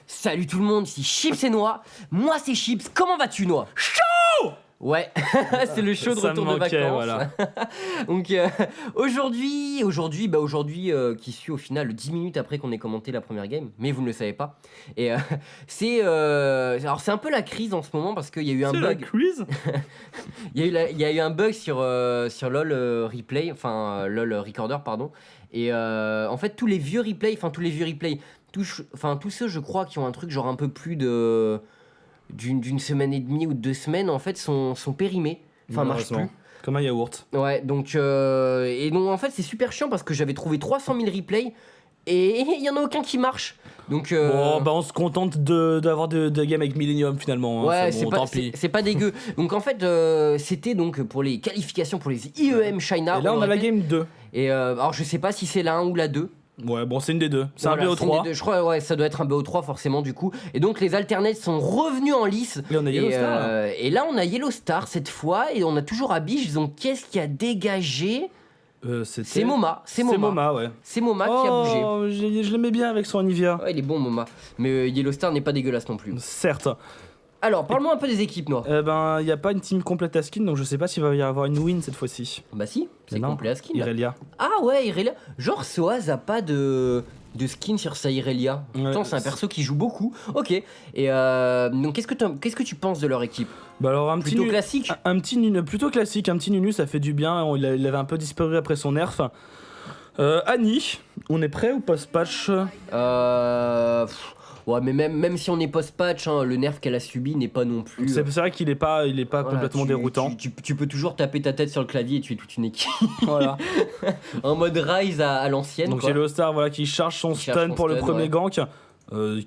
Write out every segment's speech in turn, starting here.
Salut tout le monde, ici Chips et Noix. Moi c'est Chips, comment vas-tu Noix? Chaud. Ouais, c'est le show de Ça retour me de manquait, vacances. voilà. Donc aujourd'hui, qui suit au final 10 minutes après qu'on ait commenté la première game, mais vous ne le savez pas. Et alors c'est un peu la crise en ce moment parce qu'il y a eu un C'est la bug. quiz. Il y a eu un bug sur LoL Replay, enfin LoL Recorder, pardon. Et en fait, tous ceux, je crois, qui ont un truc genre un peu plus d'une semaine et demie ou de 2 semaines, en fait, sont périmés. Enfin, marchent plus. Comme un yaourt. Ouais, donc en fait, c'est super chiant parce que j'avais trouvé 300 000 replays et il y en a aucun qui marche. Donc Bon, bah on se contente d'avoir des games avec Millennium finalement. Hein. ouais, Bon, tant pis. c'est pas dégueu. Donc en fait, c'était donc pour les qualifications pour les IEM China. Et là, on a la game 2. Et alors, je sais pas si c'est la 1 ou la 2. Ouais, bon, c'est une des deux. C'est Voilà, un BO3. je crois, ouais, ça doit être un BO3 forcément du coup. Et donc les alternates sont revenus en lice. Et on a Yellow Star. Et là, on a Yellow Star cette fois et on a toujours Abish. Donc qu'est-ce qui a dégagé? C'est Moma. C'est Moma, ouais. C'est Moma qui a bougé. Oh, je l'aimais bien avec son Anivia. Ouais, il est bon Moma. Mais Yellow Star n'est pas dégueulasse non plus. Certes. Alors, parle-moi un peu des équipes, Noir. Ben, y a pas une team complète à skin, donc je sais pas s'il va y avoir une win cette fois-ci. Bah si, c'est Non, complet à skin. Là. Irelia. Ah ouais, Irelia. Genre, Soaz a pas de skin sur sa Irelia. Ouais, Pourtant, c'est un perso qui joue beaucoup. Ok. Et donc, qu'est-ce que tu penses de leur équipe? Bah alors un Plutôt petit classique. un petit nunu, plutôt classique, un petit nunu, ça fait du bien. Il avait un peu disparu après son nerf. Annie, on est prêt ou post-patch? Ouais, mais même si on est post-patch, hein, le nerf qu'elle a subi n'est pas non plus. C'est vrai qu'il est pas Voilà, complètement déroutant. Tu peux toujours taper ta tête sur le clavier et tuer toute une équipe. Voilà. En mode Rise à l'ancienne. Donc quoi. Yellow Star, voilà, qui charge son Qui charge stun son pour le stun, premier ouais. gank.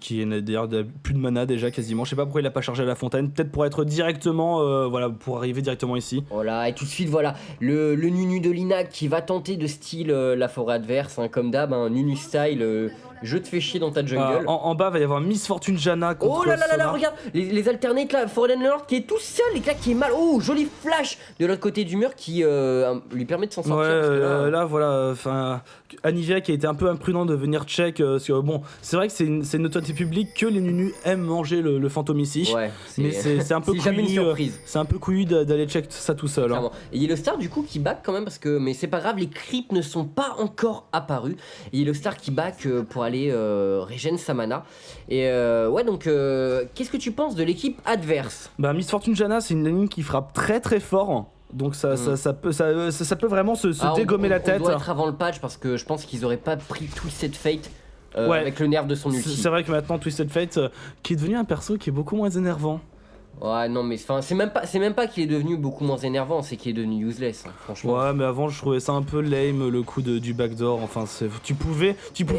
Qui est d'ailleurs plus de mana déjà quasiment. Je sais pas pourquoi il a pas chargé à la fontaine. Peut-être pour être directement, voilà, pour arriver directement ici. Voilà, et tout de suite, voilà, le Nunu de Linac qui va tenter de style la forêt adverse, hein, comme d'hab, un Nunu style, je te fais chier dans ta jungle. En bas, va y avoir Miss Fortune Janna contre Oh là là là là, Sona. regarde, les alternates là, Foreign Lord qui est tout seul et là qui est mal. Oh, joli flash de l'autre côté du mur qui lui permet de s'en sortir. Ouais, parce que là voilà, enfin, Anivia qui a été un peu imprudent de venir check, parce que bon, c'est vrai que c'est une notoriété publique que les nunus aiment manger le fantôme ici, ouais, mais c'est un peu c'est jamais une couillu, surprise. c'est un peu couillu d'aller check ça tout seul. Hein. Clairement. Et Yellow Star du coup qui back quand même parce que mais c'est pas grave, les creeps ne sont pas encore apparus. Et Yellow Star qui back pour aller regen sa mana. Et ouais donc qu'est-ce que tu penses de l'équipe adverse? Bah Miss Fortune Janna, c'est une ligne qui frappe très très fort. Donc ça peut vraiment se dégommer la tête. On doit être avant le patch parce que je pense qu'ils auraient pas pris Twisted Fate Ouais. avec le nerf de son ulti. C'est vrai que maintenant Twisted Fate, qui est devenu un perso qui est beaucoup moins énervant. Ouais non mais c'est même pas qu'il est devenu beaucoup moins énervant, c'est qu'il est devenu useless hein, franchement. Ouais, mais avant je trouvais ça un peu lame le coup du backdoor. Enfin, tu pouvais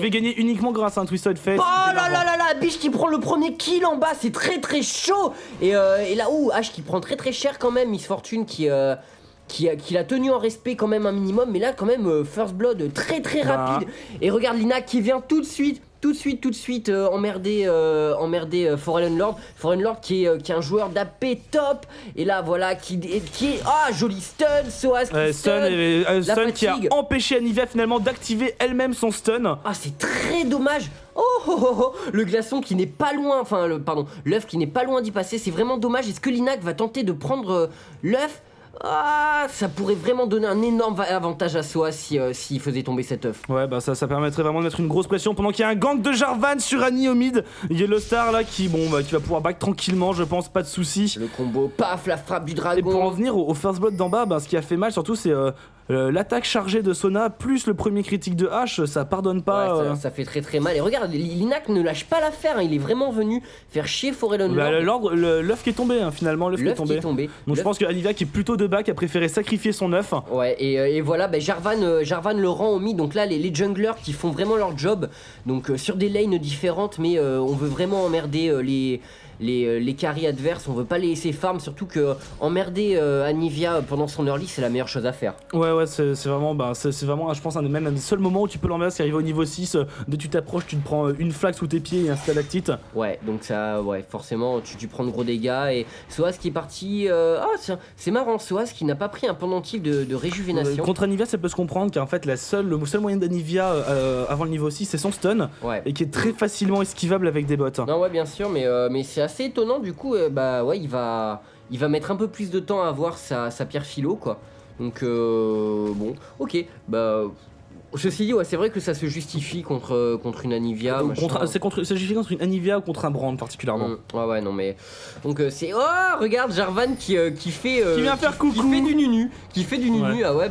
gagner uniquement grâce à un Twisted Fate. Oh là là là là, Biche qui prend le premier kill en bas, c'est très très chaud. Et là H qui prend très très cher quand même, Miss Fortune qui l'a tenu en respect quand même un minimum, mais là quand même First Blood très très rapide. Et regarde Lina qui vient tout de suite emmerder Foreign Lord qui est un joueur d'AP top. Et là voilà qui est joli stun, Soaz qui stun qui a fatigue. empêché Anivia finalement d'activer elle-même son stun. Ah c'est très dommage. Le glaçon qui n'est pas loin, l'œuf qui n'est pas loin d'y passer, c'est vraiment dommage. Est-ce que Linac va tenter de prendre l'œuf? Ah, ça pourrait vraiment donner un énorme avantage à Soa s'il faisait tomber cet œuf. Ouais, bah ça permettrait vraiment de mettre une grosse pression pendant qu'il y a un gank de Jarvan sur Annie au mid. Yellow Star là qui va pouvoir back tranquillement, je pense, pas de soucis. Le combo, paf, la frappe du dragon. Et pour en venir au first blood d'en bas, ce qui a fait mal surtout c'est l'attaque chargée de Sona plus le premier critique de H, ça pardonne pas. Ouais, ça fait très très mal. Et regarde, Linac ne lâche pas l'affaire, hein. Il est vraiment venu faire chier Foreign Lord. L'œuf qui est tombé, hein, finalement, l'œuf qui est tombé. Donc je pense que Anivia qui est plutôt de back a préféré sacrifier son œuf. Ouais, et voilà, Jarvan le rend au mid. Donc là, les junglers qui font vraiment leur job. Donc sur des lanes différentes, mais on veut vraiment emmerder les carries adverses, on veut pas les laisser farm, surtout que emmerder Anivia pendant son early c'est la meilleure chose à faire. Ouais, c'est vraiment, c'est vraiment, je pense, un des seuls moments où tu peux l'emmerder, c'est arrivé au niveau 6, dès que tu t'approches, tu te prends une flaque sous tes pieds et un stalactite. Ouais, donc ça, ouais, forcément, tu prends de gros dégâts. Et Soaz qui est parti. Tiens, c'est marrant, Soaz qui n'a pas pris un pendentif de réjuvénation. Contre Anivia, ça peut se comprendre qu'en fait, le seul moyen d'Anivia avant le niveau 6, c'est son stun, et qui est très facilement esquivable avec des bots. Non, ouais, bien sûr, mais c'est assez étonnant, du coup, ouais, il va mettre un peu plus de temps à avoir sa pierre philo, quoi. Donc, bon, ok, ceci dit, ouais, c'est vrai que ça se justifie contre une Anivia. C'est justifié contre une Anivia ou contre un Brand particulièrement. Ouais, non, mais. Donc, c'est. Oh, regarde Jarvan qui fait. Qui vient faire coucou. Qui fait du nunu. Ouais. Ah ouais,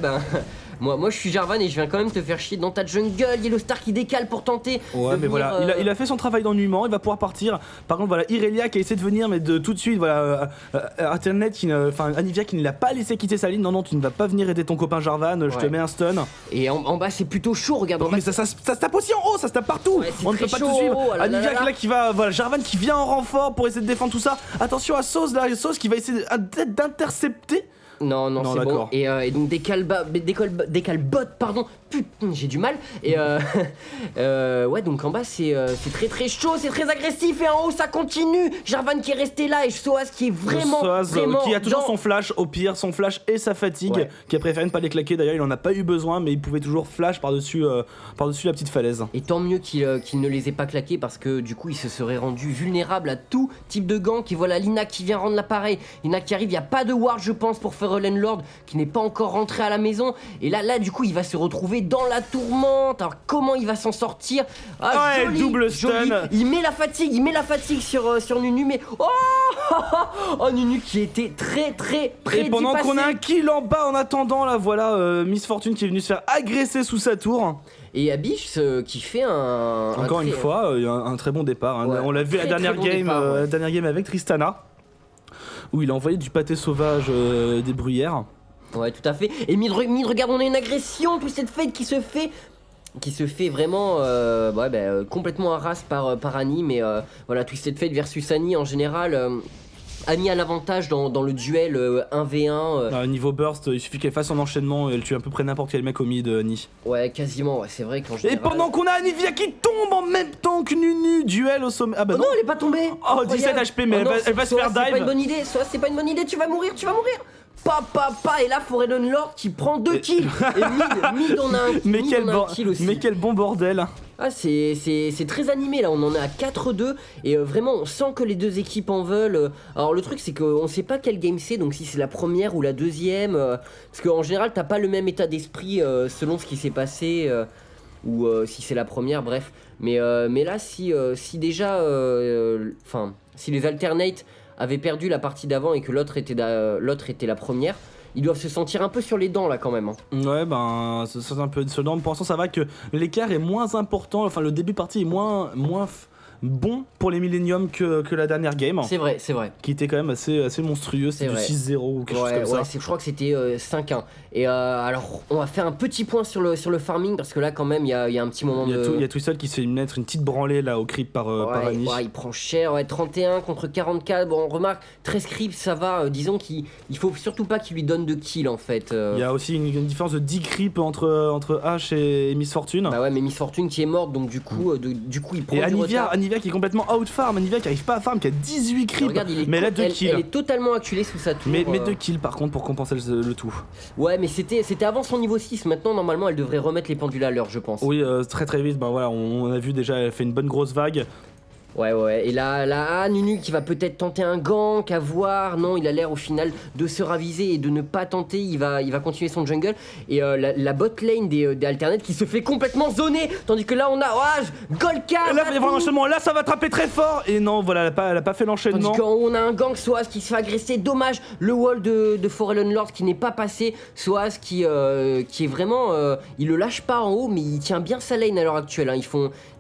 Moi je suis Jarvan et je viens quand même te faire chier dans ta jungle. Yellowstar qui décale pour tenter. Ouais, mais voilà, il a fait son travail d'ennuiement, il va pouvoir partir. Par contre, voilà, Irelia qui a essayé de venir, mais de tout de suite, voilà, Anivia qui ne l'a pas laissé quitter sa ligne. Non, tu ne vas pas venir aider ton copain Jarvan, je te mets un stun. Et en bas, c'est plutôt chaud, regarde. Mais ça se tape aussi en haut, ça se tape partout. Ouais, on ne peut pas tout suivre. Anivia là qui va, voilà, Jarvan qui vient en renfort pour essayer de défendre tout ça. Attention à Sauce là, Sauce qui va essayer d'intercepter. Non, c'est bon. Et donc décale bot, pardon. Putain, j'ai du mal. Et ouais, donc en bas c'est très très chaud, c'est très agressif. Et en haut ça continue. Jarvan qui est resté là et Soaz qui est vraiment qui a toujours son flash, au pire son flash et sa fatigue, qui a préféré ne pas les claquer. D'ailleurs, il en a pas eu besoin, mais il pouvait toujours flash par-dessus la petite falaise. Et tant mieux qu'il ne les ait pas claqués, parce que du coup il se serait rendu vulnérable à tout type de gank. Et voilà Lina qui vient rendre l'appareil. Lina qui arrive, il y a pas de ward je pense pour faire Lord qui n'est pas encore rentré à la maison. Et là du coup il va se retrouver dans la tourmente. Alors comment il va s'en sortir? Joli, double stun. Il met la fatigue sur Nunu, mais oh Nunu qui était très près. Et pendant qu'on a un kill en bas en attendant, là voilà Miss Fortune qui est venue se faire agresser sous sa tour. Et Abyss qui fait encore une fois un très bon départ. Ouais, on l'a vu la dernière game avec Tristana, où il a envoyé du pâté sauvage des bruyères. Ouais, tout à fait. Et Mid, regarde, on a une agression, Twisted Fate qui se fait vraiment complètement harass par Annie. Mais voilà, Twisted Fate versus Annie en général. Annie a l'avantage dans le duel 1v1. Niveau burst, il suffit qu'elle fasse son enchaînement et elle tue à peu près n'importe quel mec au mid, Annie. Ouais, quasiment, c'est vrai qu'en général... Et pendant qu'on a Anivia qui tombe en même temps que Nunu, duel au sommet... Ah bah non, elle est pas tombée. Oh, 17 HP, mais elle va se faire dive. C'est pas une bonne idée, c'est pas une bonne idée, tu vas mourir. Et là Foreign Lord qui prend 2 kills. Et mid on a un kill aussi. Mais quel bon bordel. Ah c'est très animé là, on en est à 4-2 et vraiment on sent que les deux équipes en veulent. Alors le truc c'est qu'on sait pas quelle game c'est, donc si c'est la première ou la deuxième, parce qu'en général t'as pas le même état d'esprit selon ce qui s'est passé, ou si c'est la première, bref. Mais là si déjà, si les alternates avaient perdu la partie d'avant et que l'autre était la première, ils doivent se sentir un peu sur les dents là quand même. Ouais, c'est un peu sur les dents. Pour l'instant ça va, que l'écart est moins important, enfin le début de partie est moins bon pour les Millennium que la dernière game. C'est vrai. Qui était quand même assez monstrueux, c'était du 6-0 ou quelque chose comme ça. Je crois que c'était 5-1. Et alors, on va faire un petit point sur le farming, parce que là, quand même, il y a un petit moment Il y a Twisted qui se fait mettre une petite branlée là au creep par Annie. Ouais, il prend cher, 31 contre 44. Bon, on remarque, 13 creeps, ça va. Disons qu'il faut surtout pas qu'il lui donne de kill en fait. Il y a aussi une différence de 10 creeps entre H et Miss Fortune. Bah ouais, mais Miss Fortune qui est morte, donc du coup, il prend du retard. Anivia qui est complètement out farm, Anivia qui arrive pas à farm, qui a 18 creeps. Regarde, mais elle a 2 kills. Elle est totalement acculée sous sa tour. Mais 2 kills par contre pour compenser le tout. Ouais, mais c'était avant son niveau 6. Maintenant, normalement, elle devrait remettre les pendules à l'heure, je pense. Oui, très vite. Voilà, on a vu déjà, elle fait une bonne grosse vague. Ouais. Et là, Nunu qui va peut-être tenter un gank, à voir. Non, il a l'air au final de se raviser et de ne pas tenter. Il va continuer son jungle. Et la bot lane des alternates qui se fait complètement zoner. Tandis que là, on a Golka. Là, ça va trapper très fort. Et non, voilà, elle a pas fait l'enchaînement. Tandis qu'on a un gank, Soaz qui se fait agresser. Dommage, le wall de Forelon Lord qui n'est pas passé. Soaz qui est vraiment. Il le lâche pas en haut, mais il tient bien sa lane à l'heure actuelle.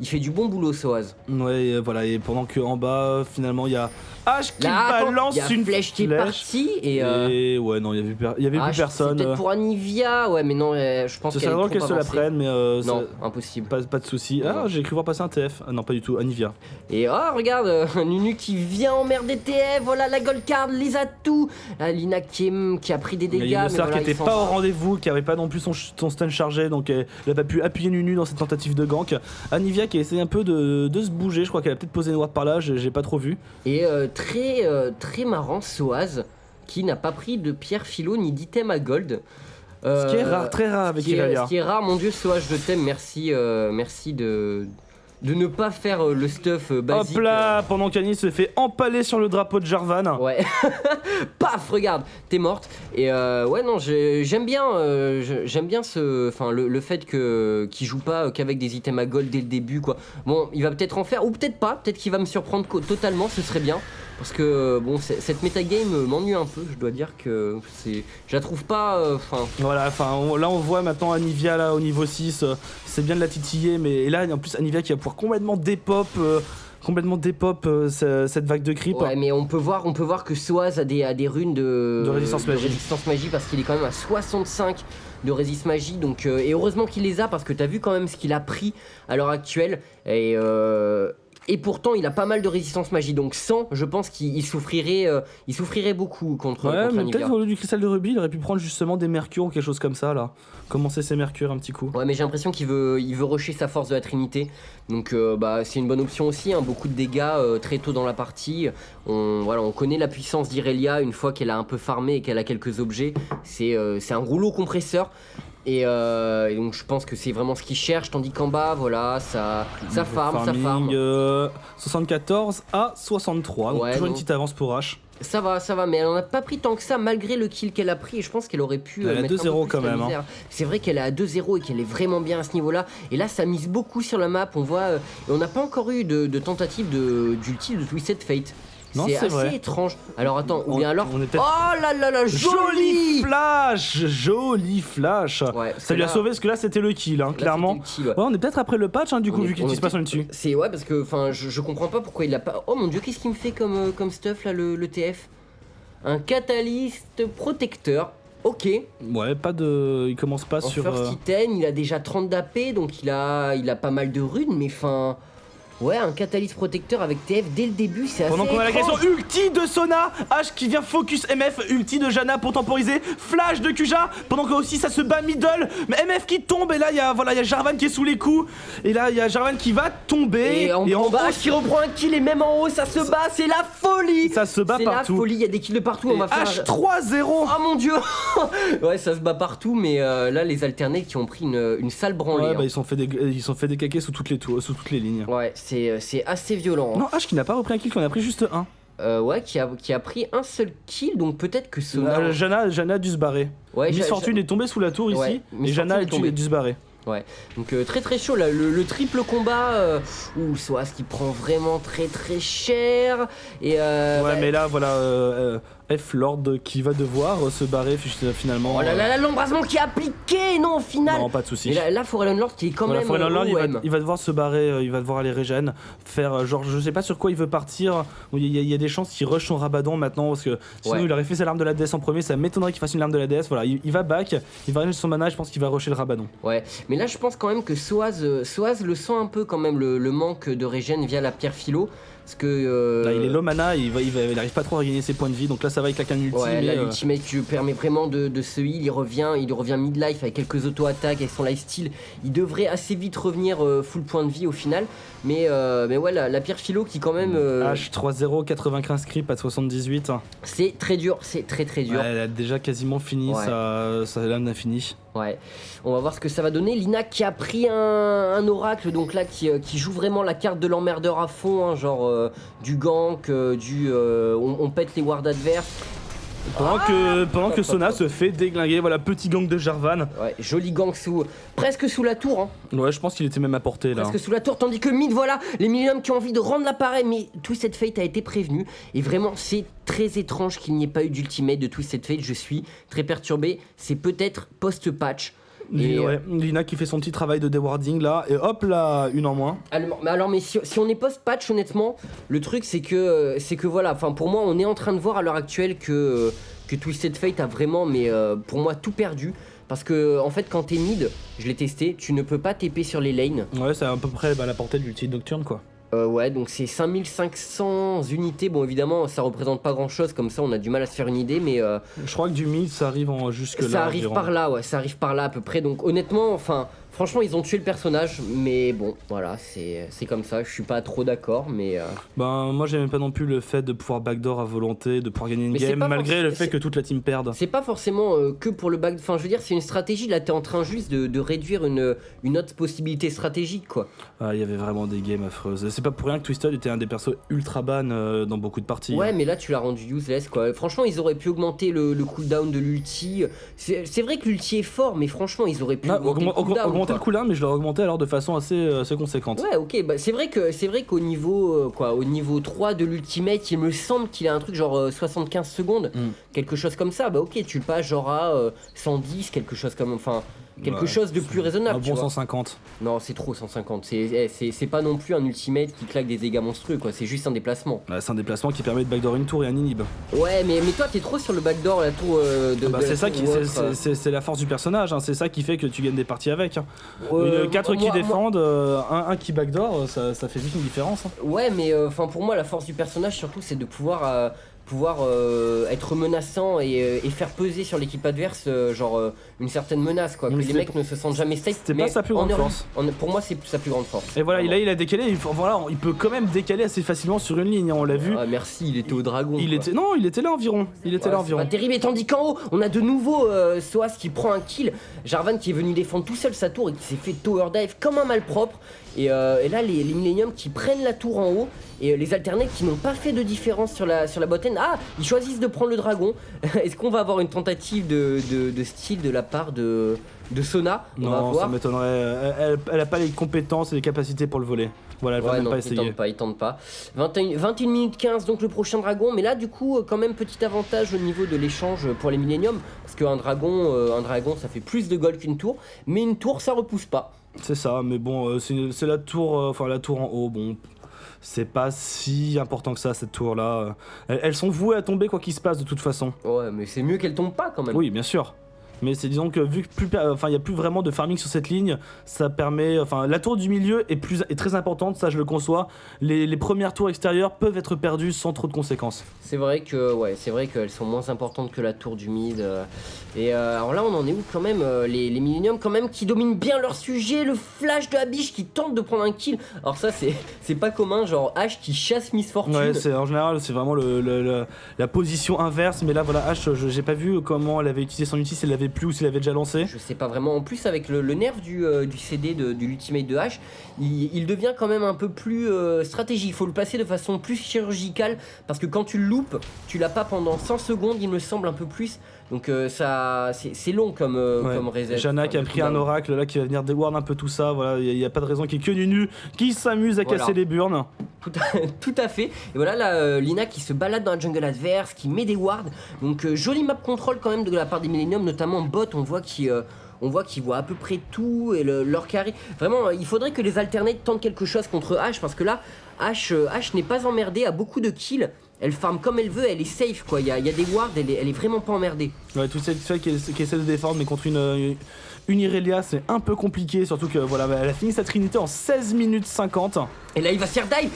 Il fait du bon boulot, Soaz. Ouais, voilà. voilà, et pendant que en bas, finalement, il y a Ash qui Là, attends, balance y a une flèche qui est partie et ouais, non, il y avait plus personne. C'est peut-être pour Anivia, ouais, mais non, je pense Ce qu'elle serait est drôle trop qu'elle se la avancée. prenne, mais Non, impossible. pas de soucis. Non. Ah, j'ai cru voir passer un TF. Ah non, pas du tout, Anivia. Et oh, regarde, Nunu qui vient emmerder TF, voilà la gold card, les atouts. Là, Lina qui a pris des dégâts. Il y a mais le sort voilà, qui il était s'en pas au va. rendez-vous, qui avait pas non plus son stun chargé, donc elle a pas pu appuyer Nunu dans cette tentative de gank. Anivia qui a essayé un peu de se bouger, je crois qu'elle a peut-être posé une ward par là, j'ai pas trop vu. Et très marrant, Soaz, qui n'a pas pris de pierre philo ni d'item à gold. Ce qui est rare, très rare avec Irelia. Ce qui est rare, mon dieu, Soaz, je t'aime, merci de ne pas faire le stuff basique. Hop là, pendant qu'Annie se fait empaler sur le drapeau de Jarvan. Ouais, paf, regarde, t'es morte. Et ouais, non, j'aime bien le fait qu'il joue pas qu'avec des items à gold dès le début, quoi. Bon, il va peut-être en faire, ou peut-être pas, peut-être qu'il va me surprendre totalement, ce serait bien. Parce que bon, cette metagame m'ennuie un peu, je dois dire que je la trouve pas. Voilà, là on voit maintenant Anivia là au niveau 6, c'est bien de la titiller, mais là en plus Anivia qui va pouvoir complètement dépop cette vague de creep. Ouais, mais on peut voir que Soaz a des runes de résistance magie. parce qu'il est quand même à 65 de résistance magie, donc et heureusement qu'il les a parce que t'as vu quand même ce qu'il a pris à l'heure actuelle et pourtant il a pas mal de résistance magie, donc 100 je pense qu'il souffrirait beaucoup contre Ouais, mais Anivia. peut-être au lieu du cristal de rubis, il aurait pu prendre justement des mercures ou quelque chose comme ça là. Commencer ses mercures un petit coup. Ouais, mais j'ai l'impression qu'il veut rusher sa force de la Trinité, donc c'est une bonne option aussi, hein. Beaucoup de dégâts très tôt dans la partie. On connaît la puissance d'Irelia une fois qu'elle a un peu farmé et qu'elle a quelques objets, c'est un rouleau compresseur. Et donc je pense que c'est vraiment ce qu'il cherche, tandis qu'en bas, voilà, ça farm. 74 à 63, donc Ouais, toujours une donc- petite avance pour H. Ça va, mais elle en a pas pris tant que ça malgré le kill qu'elle a pris, et je pense qu'elle aurait pu Elle a mettre un 2-0 peu plus quand la même, hein. misère. C'est vrai qu'elle est à 2-0 et qu'elle est vraiment bien à ce niveau-là, et là ça mise beaucoup sur la map, on voit, et on n'a pas encore eu de tentative d'ulti de Twisted Fate. Non, C'est c'est assez vrai. étrange. Alors attends, ou bien alors... on est peut-être- Oh là là là, joli Joli flash. Ouais, Ça lui a sauvé parce que là c'était le kill, hein, Là, clairement. c'était le kill, ouais. Ouais, on est peut-être après le patch, hein, du coup, On est- vu qu'il on se est- passe en dessus. C'est ouais, parce que je comprends pas pourquoi il a pas. Oh mon dieu, qu'est-ce qu'il me fait comme stuff là, le TF? Un catalyste protecteur. Ok. Ouais, pas de. Il commence pas En sur. first item, il a déjà 30 d'AP, donc il a pas mal de runes, mais enfin. Ouais, un catalyste protecteur avec TF dès le début, c'est assez Pendant qu'on a l'agression étrange. ulti de Sona, H qui vient focus MF, ulti de Janna pour temporiser, flash de Kuja, pendant que aussi ça se bat middle, mais MF qui tombe, et là il y a Jarvan qui est sous les coups, et là il y a Jarvan qui va tomber, Et en bas, qui reprend un kill, et même en haut, ça se bat, c'est la folie. ça se bat C'est la partout. folie, il y a des kills de partout, Et on va faire. H 3-0. Oh mon dieu. Ouais, ça se bat partout, mais là les alternés qui ont pris une sale branlée. Ouais, hein. bah ils sont fait des caquets sous toutes les lignes. Ouais, c'est assez violent. Hein. Non, H qui n'a pas repris un kill, qu'on a pris juste un. Ouais, qui a pris un seul kill, donc peut-être que Sona. Janna a dû se barrer. Ouais, Miss Fortune est tombée sous la tour Ouais, ici, Miss et Janna Fortune est a tombée. dû se barrer. Ouais, donc très très chaud là, le triple combat où Soaz qui prend vraiment très très cher et Ouais, mais là voilà F-Lord qui va devoir se barrer finalement. oh là là là, l'embrasement qui est appliqué, non au final. Non, pas de soucis. Et là Forelon Lord qui est quand Voilà, même Forelon Lord, OM. il va devoir se barrer, il va devoir aller régène, faire genre je sais pas sur quoi il veut partir. Il y a des chances qu'il rush son Rabadon maintenant parce que sinon Ouais. il aurait fait sa larme de la déesse en premier, ça m'étonnerait qu'il fasse une larme de la déesse. Voilà, il va back, il va régénérer son mana, je pense qu'il va rusher le Rabadon. Ouais, mais là je pense quand même que Soaz le sent un peu quand même le manque de régène via la pierre philo. Parce que Là il est low mana, il arrive pas trop à regagner ses points de vie, donc là ça va avec la canne ulti. ouais, là mais, l'ultimate qui lui permet vraiment de se heal, il revient mid-life avec quelques auto-attaques, avec son lifesteal, il devrait assez vite revenir full point de vie au final, mais ouais, la pierre philo qui quand même... H3-0, 95 creep à 78. c'est très dur, c'est très très dur. Ouais, elle a déjà quasiment fini Ouais. sa lame d'infini. Ouais, on va voir ce que ça va donner. Lina qui a pris un oracle, donc là qui joue vraiment la carte de l'emmerdeur à fond, hein, genre du gank, on pète les wards adverses. Pendant que Sona se fait déglinguer, voilà, petit gang de Jarvan. Ouais, joli gank presque sous la tour, hein. Ouais, je pense qu'il était même à portée là. Presque sous la tour, tandis que mid, voilà, les Millennium qui ont envie de rendre l'appareil, mais Twisted Fate a été prévenu, et vraiment c'est très étrange qu'il n'y ait pas eu d'ultimate de Twisted Fate, je suis très perturbé, c'est peut-être post-patch. Lina qui fait son petit travail de dewarding là, et hop là, une en moins. Mais si on est post-patch, honnêtement, le truc c'est que voilà, enfin pour moi on est en train de voir à l'heure actuelle que Twisted Fate a vraiment, pour moi, tout perdu. Parce que en fait quand t'es mid, je l'ai testé, tu ne peux pas TP sur les lanes. Ouais, c'est à peu près la portée de l'ulti nocturne quoi. Ouais, donc c'est 5500 unités. Bon, évidemment, ça représente pas grand chose, comme ça on a du mal à se faire une idée, mais. Je crois que du mid ça arrive jusque là. Ça arrive par là, ouais, ça arrive par là à peu près. Donc honnêtement, franchement, ils ont tué le personnage, mais bon, voilà, c'est comme ça. Je suis pas trop d'accord, mais. Moi j'aimais pas non plus le fait de pouvoir backdoor à volonté, de pouvoir gagner une game, malgré le fait que toute la team perde. C'est pas forcément que pour le back. Enfin, je veux dire, c'est une stratégie. Là, t'es en train juste de réduire une autre possibilité stratégique, quoi. Ah, il y avait vraiment des games affreuses. C'est pas pour rien que Twisted était un des persos ultra ban dans beaucoup de parties. Ouais, mais là, tu l'as rendu useless, quoi. Franchement, ils auraient pu augmenter le cooldown de l'ulti. C'est vrai que l'ulti est fort, mais franchement, ils auraient pu augmenter le cooldown, mais je l'aurais augmenté alors de façon assez conséquente. Ouais, ok, c'est vrai qu'au niveau au niveau 3 de l'ultimate, il me semble qu'il a un truc genre 75 secondes, quelque chose comme ça. Bah ok, tu le passes genre à 110, quelque chose comme, quelque chose de plus raisonnable. Un bon 150. Non, c'est trop 150. C'est pas non plus un ultimate qui claque des dégâts monstrueux, quoi. C'est juste un déplacement. Ouais, c'est un déplacement qui permet de backdoor une tour et un inhib. Ouais, mais toi, t'es trop sur le backdoor, la tour c'est ça qui, c'est la force du personnage. Hein. C'est ça qui fait que tu gagnes des parties avec. Hein. 4 qui défendent, un qui backdoor, ça fait vite une différence. Hein. Ouais, mais pour moi, la force du personnage, surtout, c'est de pouvoir être menaçant et faire peser sur l'équipe adverse une certaine menace, quoi, que les mecs ne se sentent jamais safe. C'est pas sa plus grande force. Pour moi, c'est sa plus grande force. Et voilà, il a décalé, il peut quand même décaler assez facilement sur une ligne, on l'a vu. Ah, merci, il était au dragon. Il était là environ. C'est pas terrible, et tandis qu'en haut, on a de nouveau Soas qui prend un kill, Jarvan qui est venu défendre tout seul sa tour et qui s'est fait tower dive comme un malpropre. Et là, les Millennium qui prennent la tour en haut, et les alternates qui n'ont pas fait de différence sur la botlane. Ah, ils choisissent de prendre le dragon. Est-ce qu'on va avoir une tentative de style de la part de Sona? Non, ça m'étonnerait. Elle a pas les compétences et les capacités pour le voler. Voilà, elle va même pas essayer. Il tente pas. 21 minutes 15, donc le prochain dragon. Mais là, du coup, quand même, petit avantage au niveau de l'échange pour les Millennium. Parce qu'un dragon, ça fait plus de gold qu'une tour. Mais une tour, ça repousse pas. C'est ça, mais bon, c'est la tour, la tour en haut, bon, c'est pas si important que ça, cette tour-là. Elles sont vouées à tomber quoi qu'il se passe de toute façon. Ouais, mais c'est mieux qu'elles tombent pas quand même. Oui, bien sûr. Mais c'est disons que vu que il y a plus vraiment de farming sur cette ligne, ça permet, la tour du milieu est très importante, ça je le conçois. Les premières tours extérieures peuvent être perdues sans trop de conséquences. C'est vrai qu'elles sont moins importantes que la tour du mid. Alors là, on en est où quand même, les Millennium quand même qui dominent bien leur sujet, le flash de Abish qui tente de prendre un kill. Alors ça c'est pas commun, genre Ashe qui chasse Miss Fortune. Ouais, en général c'est vraiment la position inverse, mais là voilà, Ashe, j'ai pas vu comment elle avait utilisé son ulti, si elle l'avait plus ou s'il avait déjà lancé. Je sais pas vraiment. En plus, avec le nerf du CD de l'ultimate de Ashe, il devient quand même un peu plus stratégique. Il faut le placer de façon plus chirurgicale parce que quand tu le loupes, tu l'as pas pendant 100 secondes, il me semble, un peu plus. Donc c'est long comme reset. Janna qui a pris un oracle là qui va venir deward un peu tout ça. Voilà, il y a pas de raison qu'il y ait que Nunu qui s'amuse à casser les burnes. Tout à fait. Et voilà là, Lina qui se balade dans la jungle adverse, qui met des wards. Donc joli map control quand même de la part des Millennium, notamment bot. On voit qu'ils voient à peu près tout et leur carry. Vraiment, il faudrait que les alternates tentent quelque chose contre Ashe parce que là, Ashe n'est pas emmerdée, a beaucoup de kills. Elle farm comme elle veut, elle est safe quoi. Il y a des wards, elle est vraiment pas emmerdée. Ouais, tout ça qui essaie de défendre, mais contre une Irelia c'est un peu compliqué, surtout que voilà, elle a fini sa trinité en 16 minutes 50. Et là il va se faire dive,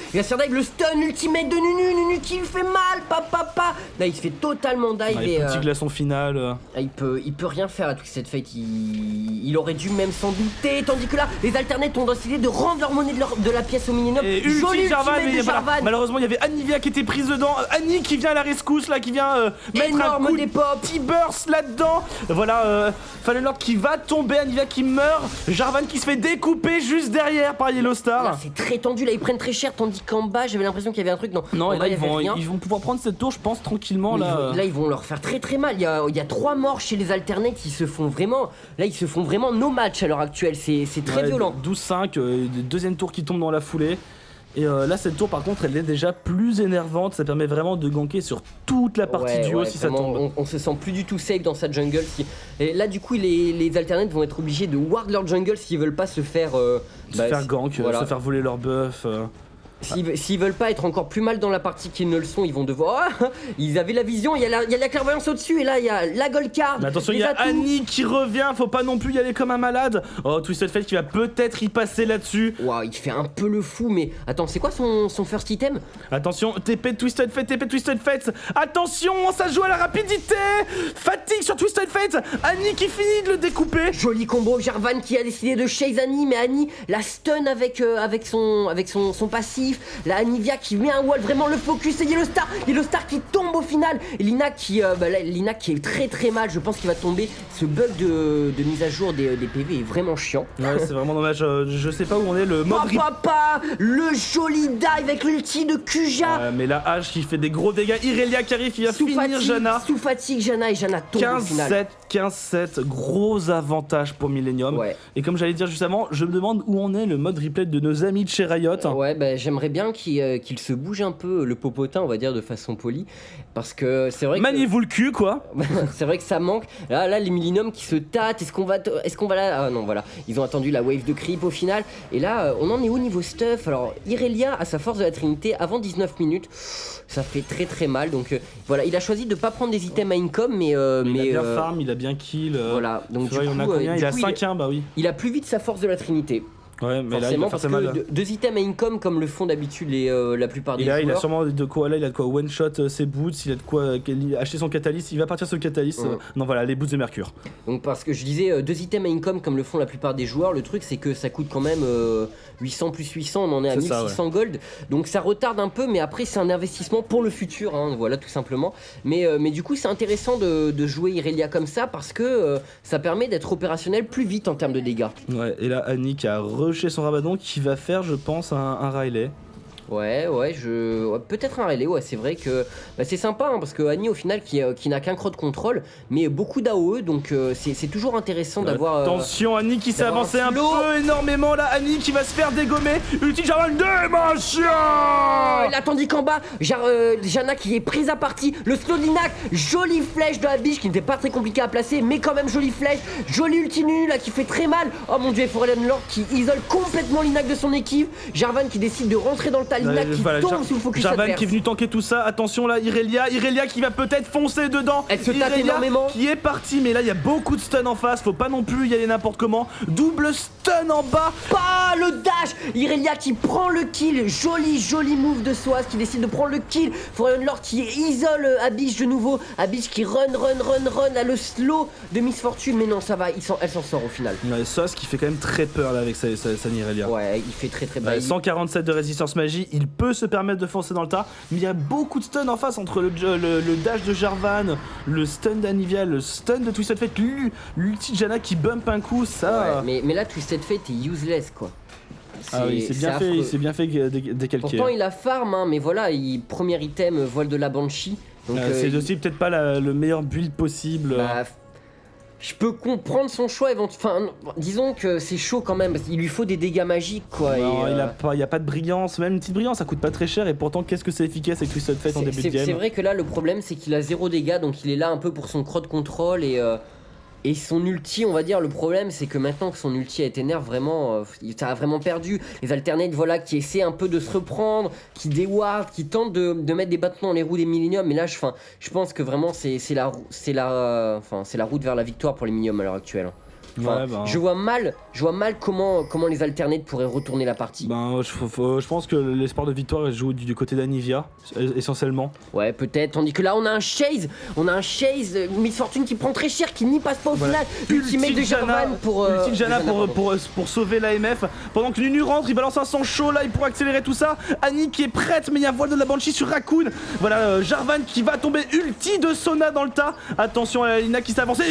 le stun ultimate de Nunu qui lui fait mal, papa. Là il se fait totalement dive et petit glaçon final. Il peut rien faire à toute cette fête, il aurait dû même s'en douter, tandis que là les alternates ont décidé de rendre leur monnaie de la pièce au Millennium. Joli Jarvan, de Jarvan. Malheureusement il y avait Anivia qui était prise dedans, Annie qui vient à la rescousse là, qui vient mettre un coup de petit burst là-dedans. Voilà, Fallenlord qui va tomber, Anivia qui meurt, Jarvan qui se fait découper juste derrière par Yellow Star. Là c'est très tendu, là ils prennent très cher, tandis qu'en bas j'avais l'impression qu'il y avait un truc. Non, et là ils vont pouvoir prendre cette tour, je pense, tranquillement. Là ils vont leur faire très très mal. Il y a 3 morts chez les alternates, ils se font vraiment no match à l'heure actuelle, c'est très violent. 12-5, deuxième tour qui tombe dans la foulée. Et là cette tour par contre elle est déjà plus énervante, ça permet vraiment de ganker sur toute la partie duo ouais, si ça vraiment, tombe. on se sent plus du tout safe dans sa jungle. Et là du coup les alternates vont être obligés de ward leur jungle s'ils veulent pas se faire faire gank, voilà. se faire voler leur buff. S'ils veulent pas être encore plus mal dans la partie qu'ils ne le sont, ils vont devoir. Oh, ils avaient la vision, il y a la clairvoyance au-dessus, et là il y a la gold card. Mais attention, il y a Annie qui revient, faut pas non plus y aller comme un malade. Oh, Twisted Fate qui va peut-être y passer là-dessus. Waouh, il fait un peu le fou, mais attends, c'est quoi son first item? Attention, TP de Twisted Fate, TP de Twisted Fate. Attention, ça joue à la rapidité. Fatigue sur Twisted Fate. Annie qui finit de le découper. Joli combo, Jarvan qui a décidé de chase Annie, mais Annie la stun avec son passif. La Anivia qui met un wall, vraiment le focus, et Yellowstar qui tombe au final. Et Lina qui est très très mal, je pense qu'il va tomber. Ce bug de mise à jour des PV est vraiment chiant. Ouais, c'est vraiment dommage, je sais pas où on est, le mode le joli dive avec l'ulti de Kuja. mais la hache qui fait des gros dégâts, Irelia qui arrive, qui va finir Janna. Sous fatigue, Janna tombe au final. 15-7, gros avantage pour Millennium. Ouais. Et comme j'allais dire juste avant, je me demande où on est le mode replay de nos amis de chez Riot. Ouais, bah j'aimerais bien qu'il se bouge un peu le popotin, on va dire de façon polie, parce que c'est vrai que maniez-vous le cul quoi. c'est vrai que ça manque. Là les Millennium qui se tâtent, est-ce qu'on va là? Ah non, voilà, ils ont attendu la wave de creep au final. Et là on en est au niveau stuff. Alors Irelia a sa force de la Trinité avant 19 minutes, ça fait très très mal. Donc voilà, il a choisi de pas prendre des items à income, mais il a bien farm, il a bien kill. Voilà, donc du coup, on a combien il a 5-1, bah oui. Il a plus vite sa force de la Trinité. Ouais, mais forcément, là, il parce va faire mal. deux items à income comme le font d'habitude la plupart des joueurs. Il a sûrement de quoi, là, il a de quoi one shot ses boots, il a de quoi acheter son catalyst, il va partir sur le catalyst. Non, voilà, les boots de Mercure. Donc, parce que je disais, deux items à income comme le font la plupart des joueurs, le truc c'est que ça coûte quand même 800 plus 800, on en est à 1600 gold. Donc, ça retarde un peu, mais après, c'est un investissement pour le futur, hein, voilà, tout simplement. Mais du coup, c'est intéressant de jouer Irelia comme ça parce que ça permet d'être opérationnel plus vite en termes de dégâts. Ouais, et là, Annie qui a rushé son Rabadon qui va faire, je pense, un Riley. Ouais, peut-être un relais, ouais, c'est vrai que c'est sympa hein, parce que Annie au final qui n'a qu'un crowd control, mais beaucoup d'AOE, donc c'est toujours intéressant d'avoir. Attention, Annie qui s'est avancée un peu énormément là, Annie qui va se faire dégommer, ulti Jarvan Démentiel. Là, tandis qu'en bas, Janna qui est prise à partie, le slow de Linac, jolie flèche de la biche qui n'était pas très compliquée à placer, mais quand même jolie flèche, jolie ulti nul là qui fait très mal. Oh mon dieu, Foreign Lord qui isole complètement Linac de son équipe, Jarvan qui décide de rentrer dans le Linac qui tombe sous le focus Jarvan adverse. qui est venu tanker tout ça, attention là, Irelia qui va peut-être foncer dedans. Elle se tâte énormément. Qui est partie, mais là il y a beaucoup de stun en face, faut pas non plus y aller n'importe comment. Double stun en bas. Pas le dash. Irelia qui prend le kill, joli move de Soaz qui décide de prendre le kill. Foreign Lord qui isole Abyss de nouveau, Abyss qui run à le slow de Miss Fortune, mais non ça va, elle s'en sort au final. Ouais, Soaz qui fait quand même très peur là avec sa Irelia. Ouais, il fait très bas. 147 de résistance magie. Il peut se permettre de foncer dans le tas, mais il y a beaucoup de stun en face entre le dash de Jarvan, le stun d'Anivia, le stun de Twisted Fate, l'ulti de Janna qui bump un coup, ça. Ouais, mais là Twisted Fate est useless quoi. Ah oui, il s'est bien fait décalquer. Pourtant il a farm, hein, mais voilà, premier item, voile de la Banshee. C'est aussi peut-être pas le meilleur build possible. Je peux comprendre son choix, enfin, disons que c'est chaud quand même, parce qu'il lui faut des dégâts magiques quoi. Non, il y a pas de brillance, même une petite brillance ça coûte pas très cher et pourtant qu'est-ce que c'est efficace avec Twisted Fate en début de game. C'est vrai que là le problème c'est qu'il a 0 dégâts, donc il est là un peu pour son crowd control et son ulti, on va dire, le problème c'est que maintenant que son ulti a été nerf, vraiment, ça a vraiment perdu. Les alternates, voilà, qui essaient un peu de se reprendre, qui déward, qui tentent de mettre des bâtons dans les roues des Millennium. Mais là, je pense que vraiment c'est la route vers la victoire pour les Millennium à l'heure actuelle. Enfin, je vois mal comment les alternates pourraient retourner la partie. Je pense que l'espoir de victoire joue du côté d'Anivia essentiellement. Ouais, peut-être. Tandis que là on a un chase, Miss Fortune qui prend très cher, qui n'y passe pas au final. Ultimate de Jarvan pour sauver l'AMF. Pendant que Nunu rentre, il balance un sang chaud là, il pourra accélérer tout ça. Annie qui est prête, mais il y a voile de la Banshee sur Raccoon. Voilà, Jarvan qui va tomber, ulti de Sona dans le tas. Attention à Lina qui s'est avancée.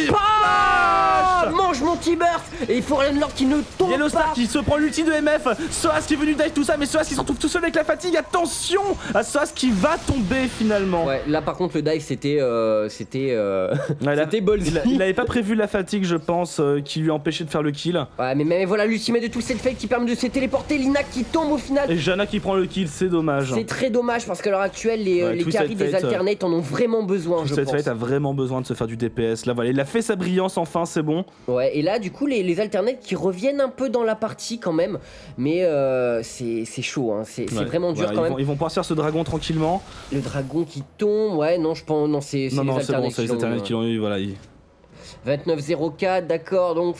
Mange mon anti-burst et Foreign Lord qui ne tombe Yellow Star pas. qui se prend l'ulti de MF, Soaz qui est venu dive tout ça, mais Soaz qui se retrouve tout seul avec la fatigue. Attention à Soaz qui va tomber finalement. Ouais, là par contre le dive c'était ballsy. Il avait pas prévu la fatigue, je pense, qui lui empêchait de faire le kill. Ouais, mais voilà l'ultimate de Twisted Fate qui permet de se téléporter, Lina qui tombe au final. Et Janna qui prend le kill, c'est dommage. C'est très dommage parce qu'à l'heure actuelle les carries des alternates en ont vraiment besoin, je Twisted pense. Fate a vraiment besoin de se faire du DPS. Là voilà, il a fait sa brillance enfin, c'est bon. Ouais, et là du coup les alternates qui reviennent un peu dans la partie quand même, mais c'est chaud, hein. C'est vraiment dur quand même. Ils vont pouvoir se faire ce dragon tranquillement. Le dragon qui tombe, ouais, non, je pense, non, c'est les alternates, bon, c'est les alternates qui l'ont eu, voilà. 29-04, d'accord, donc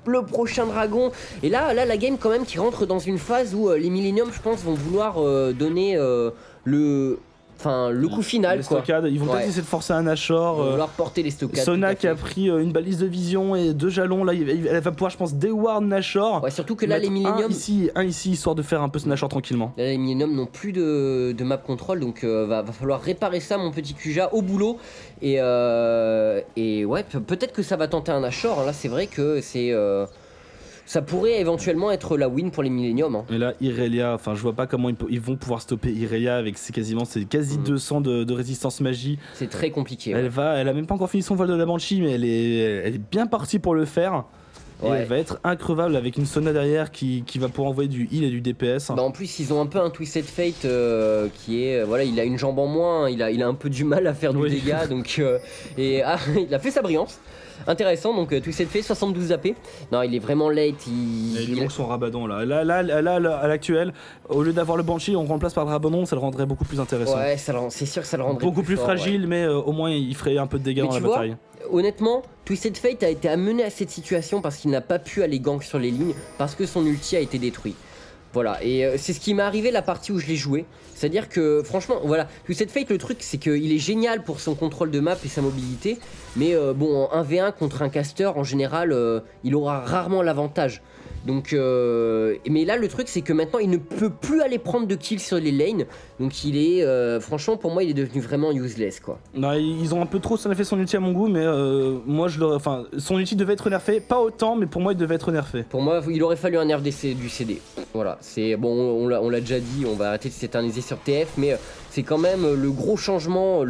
le prochain dragon. Et là la game quand même qui rentre dans une phase où les Millennium, je pense, vont vouloir donner le coup final, les quoi. Stockades, ils vont peut-être essayer de forcer un Ils vont Nashor. vouloir porter les stockades. Sona qui a pris une balise de vision et 2 jalons. Là, elle va pouvoir, je pense, deward Nashor. Ouais, surtout que là les Millennium. Un ici, histoire de faire un peu ce Nashor tranquillement. Là, les Millennium n'ont plus de map control, donc va falloir réparer ça, mon petit Kuja, au boulot. Et ouais, peut-être que ça va tenter un Nashor. Là, c'est vrai que ça pourrait éventuellement être la win pour les Millennium. Hein. Et là, Irelia, enfin, je vois pas comment ils vont pouvoir stopper Irelia avec c'est quasi 200 de résistance magie. C'est très compliqué. Ouais. Elle a même pas encore fini son vol de la Banshee, mais elle est bien partie pour le faire. Et elle va être increvable avec une Sona derrière qui va pouvoir envoyer du heal et du DPS. Bah en plus ils ont un peu un Twisted Fate qui est voilà, il a une jambe en moins, il a un peu du mal à faire du dégât, donc il a fait sa brillance. Intéressant, donc Twisted Fate 72 AP. Non, il est vraiment late. Il manque son Rabadon là. Là, à l'actuel, au lieu d'avoir le Banshee, on remplace par le Rabadon, ça le rendrait beaucoup plus intéressant. Ouais, c'est sûr que ça le rendrait beaucoup plus fort, fragile, mais au moins il ferait un peu de dégâts dans la bataille. Honnêtement, Twisted Fate a été amené à cette situation parce qu'il n'a pas pu aller gank sur les lignes, parce que son ulti a été détruit. Voilà, et c'est ce qui m'est arrivé la partie où je l'ai joué. C'est-à-dire que franchement, voilà, Twisted Fate, le truc c'est qu'il est génial pour son contrôle de map et sa mobilité, mais bon, en 1v1 contre un caster, en général, il aura rarement l'avantage. Donc, mais là le truc c'est que maintenant il ne peut plus aller prendre de kills sur les lanes, donc il est, franchement pour moi il est devenu vraiment useless quoi. Non, ils ont un peu trop fait son ulti à mon goût, mais moi son ulti devait être nerfé, pas autant, mais pour moi il devait être nerfé. Pour moi il aurait fallu un nerf du CD, voilà, c'est bon, on l'a déjà dit, on va arrêter de s'éterniser sur TF, mais c'est quand même le gros changement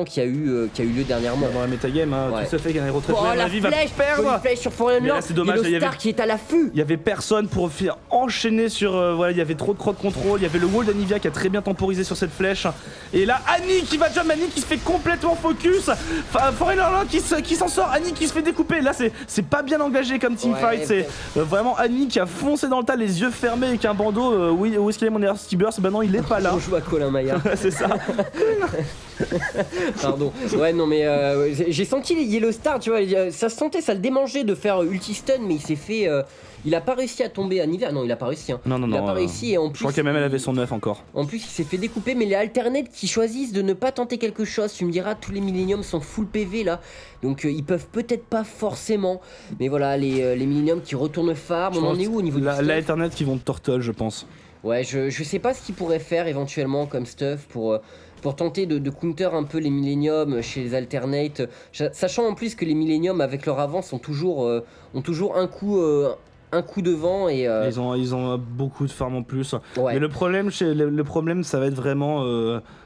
qui a eu lieu dernièrement. Dans la metagame, hein, tout se fait qu'un héros très la vie va perdre. Flèche sur Foreign Lord, c'est dommage, il y a le Star qui est à l'affût. Il y avait personne pour faire enchaîner sur voilà, il y avait trop de crowd control, il y avait le wall d'Anivia qui a très bien temporisé sur cette flèche. Et là Annie qui va jump, Annie qui se fait complètement focus. Foreign Lord qui s'en sort, Annie qui se fait découper. Là c'est pas bien engagé comme teamfight, c'est vraiment Annie qui a foncé dans le tas les yeux fermés avec un bandeau. Oui, où est-ce qu'il est mon Earthsty Burst? Bah non, il est pas là. On joue à Colin Maillard. C'est ça. Pardon. Ouais, non, mais j'ai senti les Yellow Star, tu vois, ça se sentait, ça le démangeait de faire ulti stun, mais il s'est fait. Il a pas réussi à tomber à Nivea. Non, il a pas réussi. Hein. Non, il a pas réussi et en plus. Je crois qu'elle même elle avait son 9 encore. En plus, il s'est fait découper, mais les alternates qui choisissent de ne pas tenter quelque chose, tu me diras, tous les Millennium sont full PV là, donc ils peuvent peut-être pas forcément. Mais voilà, les Millennium qui retournent farm, on en est où au niveau du stuff? L'alternate qui vont de Turtle, je pense. Ouais, je sais pas ce qu'ils pourraient faire éventuellement comme stuff pour tenter de counter un peu les Millennium chez les alternates, sachant en plus que les Millennium avec leur avance ont toujours un coup devant et ils ont beaucoup de farm en plus. Ouais. Mais le problème ça va être vraiment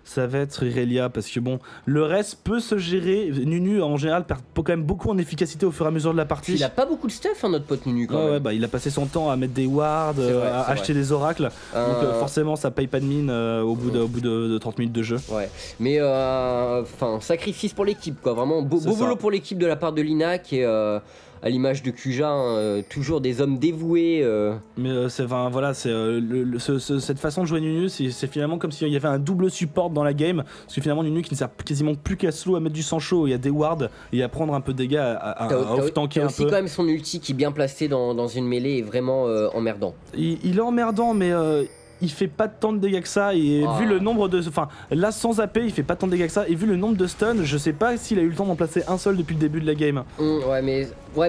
ça va être Irelia, parce que bon, le reste peut se gérer. Nunu en général perd quand même beaucoup en efficacité au fur et à mesure de la partie. Il a pas beaucoup de stuff, hein, notre pote Nunu quand même. Ouais, bah il a passé son temps à mettre des wards, à acheter des oracles, donc forcément ça paye pas de mine au bout de 30 minutes de jeu. Ouais, mais sacrifice pour l'équipe quoi, vraiment beau boulot pour l'équipe de la part de Lina qui est à l'image de Kuja, hein, toujours des hommes dévoués. Mais cette façon de jouer Nunu, c'est finalement comme s'il y avait un double support dans la game, parce que finalement Nunu qui ne sert quasiment plus qu'à slow, à mettre du sang chaud et à des wards et à prendre un peu de dégâts, à off-tanker un peu. Aussi quand même son ulti qui bien placé dans une mêlée est vraiment emmerdant. Il est emmerdant, mais il fait pas tant de dégâts que ça et vu le nombre de... Enfin là sans AP il fait pas tant de dégâts que ça et vu le nombre de stuns je sais pas s'il a eu le temps d'en placer un seul depuis le début de la game. Ouais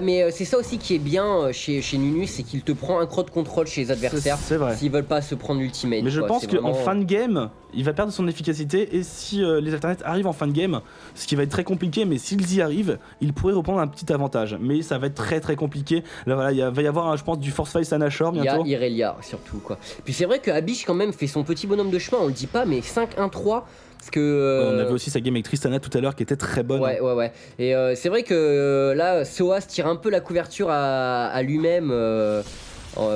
mais c'est ça aussi qui est bien chez Nunu, c'est qu'il te prend un crowd control chez les adversaires. C'est vrai. S'ils veulent pas se prendre l'ultimate. Mais je pense qu'en fin de game il va perdre son efficacité et si les alternates arrivent en fin de game, ce qui va être très compliqué mais s'ils y arrivent, ils pourraient reprendre un petit avantage. Mais ça va être très compliqué. Là voilà, il va y avoir je pense du Force Fight Sanashor bientôt. Il y a Irelia surtout quoi. Puis c'est vrai que Abish quand même fait son petit bonhomme de chemin, on le dit pas mais 5-1-3 parce que on avait aussi sa game avec Tristana tout à l'heure qui était très bonne. Ouais. Et c'est vrai que là Soaz tire un peu la couverture à lui-même.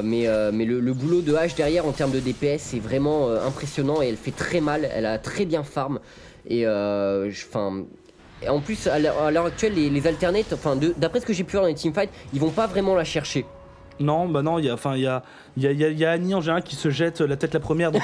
Mais le boulot de H derrière en termes de DPS est vraiment impressionnant et elle fait très mal, elle a très bien farm et en plus à l'heure actuelle les alternates, d'après ce que j'ai pu voir dans les teamfights, ils vont pas vraiment la chercher. Non, bah non, il y a Annie en général qui se jette la tête la première, donc